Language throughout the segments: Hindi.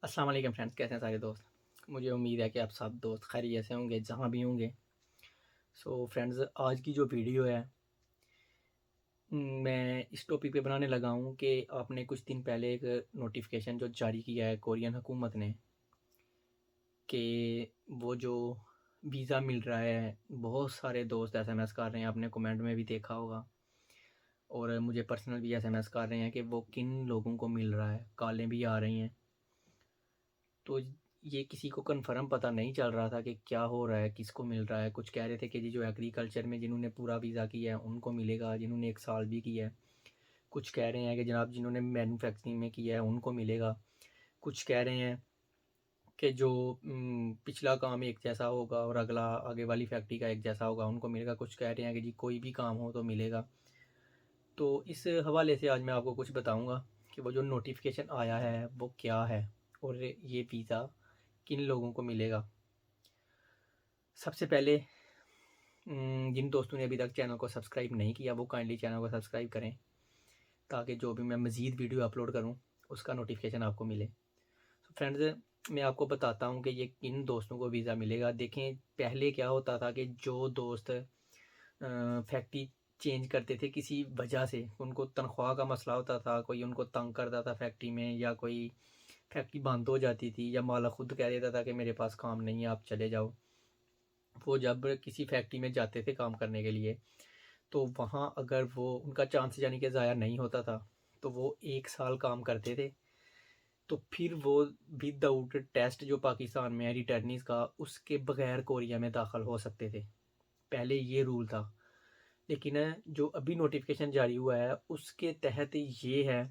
अस्सलाम वालेकुम फ्रेंड्स, कैसे हैं सारे दोस्त। मुझे उम्मीद है कि आप सब दोस्त खैरियत से होंगे जहाँ भी होंगे। फ्रेंड्स, आज की जो वीडियो है मैं इस टॉपिक पे बनाने लगा हूँ कि आपने कुछ दिन पहले एक नोटिफिकेशन जो जारी किया है कोरियन हुकूमत ने कि वो जो वीज़ा मिल रहा है, बहुत सारे दोस्त एसएमएस कर रहे हैं, आपने कमेंट में भी देखा होगा और मुझे पर्सनल भी एसएमएस कर रहे हैं कि वो किन लोगों को मिल रहा है, कॉलें भी आ रही हैं। तो ये किसी को कन्फर्म पता नहीं चल रहा था कि क्या हो रहा है, किसको मिल रहा है। कुछ कह रहे थे कि जी जो एग्रीकल्चर में जिन्होंने पूरा वीज़ा किया है उनको मिलेगा, जिन्होंने 1 साल भी किया है। कुछ कह रहे हैं कि जनाब जिन्होंने मैन्युफैक्चरिंग में किया है उनको मिलेगा। कुछ कह रहे हैं कि जो पिछला काम एक जैसा होगा और अगला आगे वाली फैक्ट्री का एक जैसा होगा उनको मिलेगा। कुछ कह रहे हैं कि जी कोई भी काम हो तो मिलेगा। तो इस हवाले से आज मैं आपको कुछ बताऊंगा कि वो जो नोटिफिकेशन आया है वो क्या है और ये वीज़ा किन लोगों को मिलेगा। सबसे पहले जिन दोस्तों ने अभी तक चैनल को सब्सक्राइब नहीं किया वो काइंडली चैनल को सब्सक्राइब करें ताकि जो भी मैं मज़ीद वीडियो अपलोड करूं उसका नोटिफिकेशन आपको मिले। तो फ्रेंड्स, मैं आपको बताता हूं कि ये किन दोस्तों को वीज़ा मिलेगा। देखें, पहले क्या होता था कि जो दोस्त फैक्ट्री चेंज करते थे किसी वजह से, उनको तनख्वाह का मसला होता था, कोई उनको तंग करता था फैक्ट्री में, या कोई फैक्ट्री बंद हो जाती थी, या मालिक खुद कह देता था कि मेरे पास काम नहीं है आप चले जाओ। वो जब किसी फैक्ट्री में जाते थे काम करने के लिए तो वहाँ अगर वो उनका चांस यानी कि ज़ाया नहीं होता था तो वो 1 साल काम करते थे। तो फिर वो विदाउट टेस्ट जो पाकिस्तान में है रिटर्नीस का, उसके बगैर कोरिया में दाखिल हो सकते थे। पहले ये रूल था, लेकिन जो अभी नोटिफिकेशन जारी हुआ है उसके तहत ये है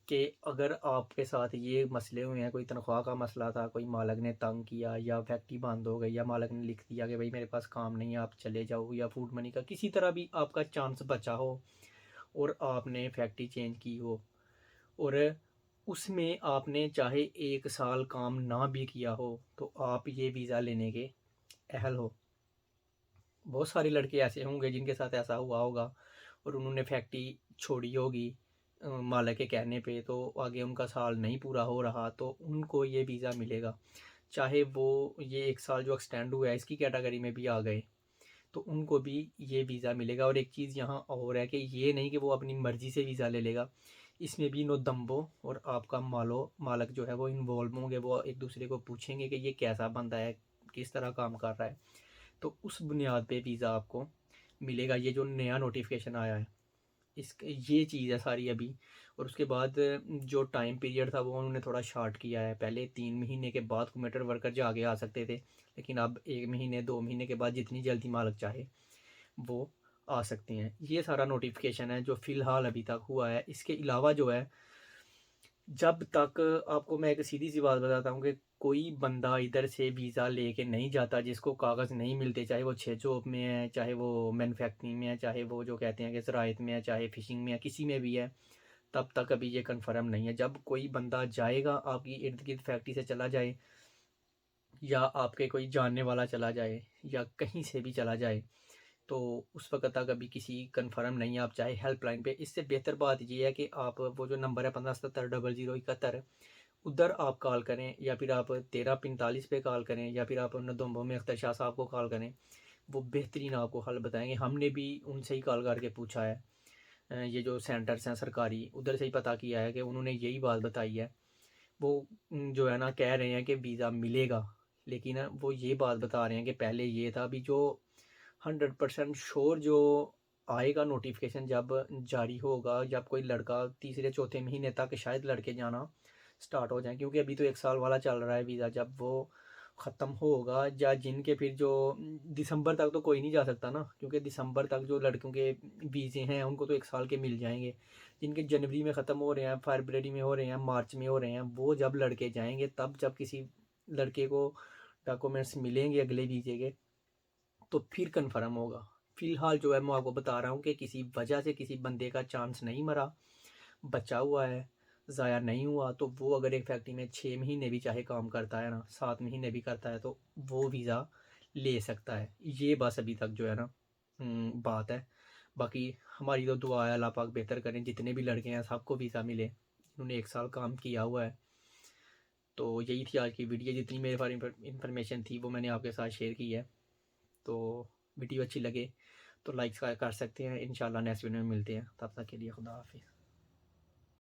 कि अगर आपके साथ ये मसले हुए हैं, कोई तनख्वाह का मसला था, कोई मालिक ने तंग किया, या फैक्ट्री बंद हो गई, या मालिक ने लिख दिया कि भाई मेरे पास काम नहीं है आप चले जाओ, या फूड मनी का किसी तरह भी आपका चांस बचा हो और आपने फैक्ट्री चेंज की हो और उसमें आपने चाहे 1 साल काम ना भी किया हो तो आप ये वीज़ा लेने के अहल हो। बहुत सारे लड़के ऐसे होंगे जिनके साथ ऐसा हुआ होगा और उन्होंने फैक्ट्री छोड़ी होगी मालिक के कहने पे, तो आगे उनका साल नहीं पूरा हो रहा तो उनको ये वीज़ा मिलेगा। चाहे वो ये 1 साल जो एक्सटेंड हुआ है इसकी कैटेगरी में भी आ गए तो उनको भी ये वीज़ा मिलेगा। और एक चीज़ यहाँ और है कि ये नहीं कि वो अपनी मर्ज़ी से वीज़ा ले लेगा, इसमें भी नो दम्बो और आपका मालिक जो है वो इन्वॉल्व होंगे। वो एक दूसरे को पूछेंगे कि ये कैसा बंदा है, किस तरह काम कर रहा है, तो उस बुनियाद पे वीज़ा आपको मिलेगा। ये जो नया नोटिफिकेशन आया है इस ये चीज़ है सारी अभी। और उसके बाद जो टाइम पीरियड था वो उन्होंने थोड़ा शार्ट किया है। पहले 3 महीने के बाद कम्यूटर वर्कर जो आगे आ सकते थे, लेकिन अब 1 महीने 2 महीने के बाद जितनी जल्दी मालिक चाहे वो आ सकते हैं। ये सारा नोटिफिकेशन है जो फ़िलहाल अभी तक हुआ है। इसके अलावा जो है, जब तक आपको मैं एक सीधी सी बात बताता हूँ कि कोई बंदा इधर से वीज़ा लेके नहीं जाता जिसको कागज़ नहीं मिलते, चाहे वो छः जॉब में है, चाहे वो मैन्युफैक्चरिंग में है, चाहे वो जो कहते हैं कि ज़राअत में है, चाहे फ़िशिंग में है, किसी में भी है, तब तक अभी ये कन्फर्म नहीं है। जब कोई बंदा जाएगा आपकी इर्द गिर्द फैक्ट्री से चला जाए, या आपके कोई जानने वाला चला जाए, या कहीं से भी चला जाए, तो उस वक्त तक अभी किसी कन्फर्म नहीं है। आप चाहे हेल्पलाइन पे, इससे बेहतर बात ये है कि आप वो जो नंबर है 1577 0071 उधर आप कॉल करें, या फिर आप 1345 पे कॉल करें, या फिर आप नदोम्बो में अख्तर शाह साहब को कॉल करें। वो बेहतरीन आपको हल बताएंगे। हमने भी उनसे ही कॉल करके पूछा है, ये जो सेंटर्स हैं सरकारी उधर से ही पता किया है कि उन्होंने यही बात बताई है। वो जो है ना कह रहे हैं कि वीज़ा मिलेगा, लेकिन वो ये बात बता रहे हैं कि पहले ये था। अभी जो 100% श्योर जो आएगा नोटिफिकेशन जब जारी होगा, जब कोई लड़का तीसरे चौथे महीने तक शायद लड़के जाना स्टार्ट हो जाए, क्योंकि अभी तो 1 साल वाला चल रहा है वीज़ा। जब वो ख़त्म होगा, या जिनके फिर जो दिसंबर तक तो कोई नहीं जा सकता ना, क्योंकि दिसंबर तक जो लड़कों के वीज़े हैं उनको तो 1 साल के मिल जाएंगे। जिनके जनवरी में ख़त्म हो रहे हैं, फरवरी में हो रहे हैं, मार्च में हो रहे हैं, वो जब लड़के जाएंगे तब जब किसी लड़के को डॉक्यूमेंट्स मिलेंगे अगले वीज़े के तो फिर कन्फर्म होगा। फ़िलहाल जो है मैं आपको बता रहा हूँ कि किसी वजह से किसी बंदे का चांस नहीं मरा, बचा हुआ है, ज़ाया नहीं हुआ। तो वो अगर एक फैक्ट्री में 6 महीने भी चाहे काम करता है ना, 7 महीने भी करता है, तो वो वीज़ा ले सकता है। ये बस अभी तक जो है ना बात है। बाकी हमारी तो दुआ है अल्लाह पाक बेहतर करें, जितने भी लड़के हैं सबको वीज़ा मिले, उन्होंने 1 साल काम किया हुआ है। तो यही थी आज की वीडियो, जितनी मेरे पास इन्फॉर्मेशन थी वो मैंने आपके साथ शेयर की है। तो वीडियो अच्छी लगे तो लाइक कर सकते हैं। इंशाल्लाह नेक्स्ट वीडियो में मिलते हैं, तब तक के लिए खुदा हाफिज़।